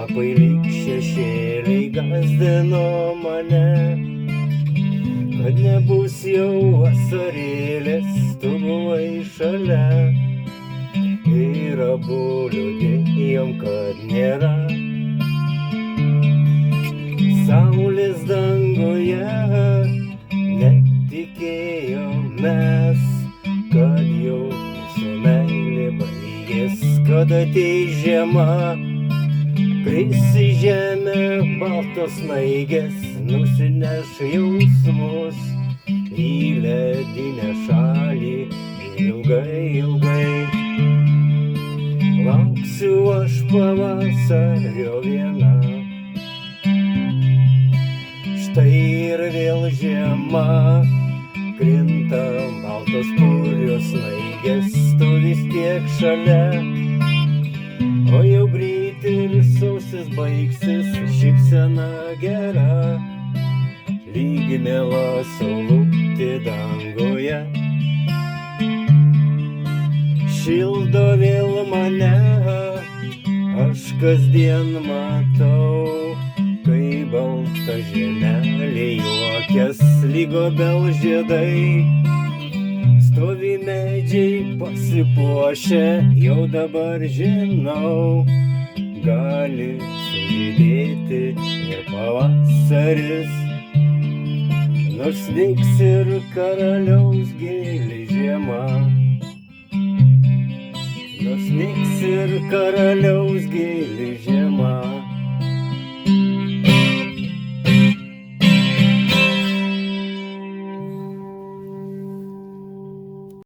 lapai lyg šešėliai gąsdino mane, kad nebus jau vasarėlės, tu buvai šalia. Ir abu liūdėjom, kad nėra saulės danguje. Netikėjom mes, kad jau mūsų meilė baigės, kad ateis žiema. Kris į žemę baltos snaigės, nusineš jausmus į ledinę šalį. Ilgai, ilgai lauksiu aš pavasario viena. Štai ir vėl žiema, krinta baltos purios snaigės, tu vis tiek šalia. O jau greit ir sausis baigsis, šypsena gera, lyg mėla saulutė danguje. Šildo vėl mane, aš kasdien matau, kai balta žemelė juokias lyg obels žiedai. Stovi medžiai pasipuošę, jau dabar žinau, gali sužydėti ir pavasaris. Nors nyks ir karaliaus gėlė žiema, nors nyks ir karaliaus gėlė žiema.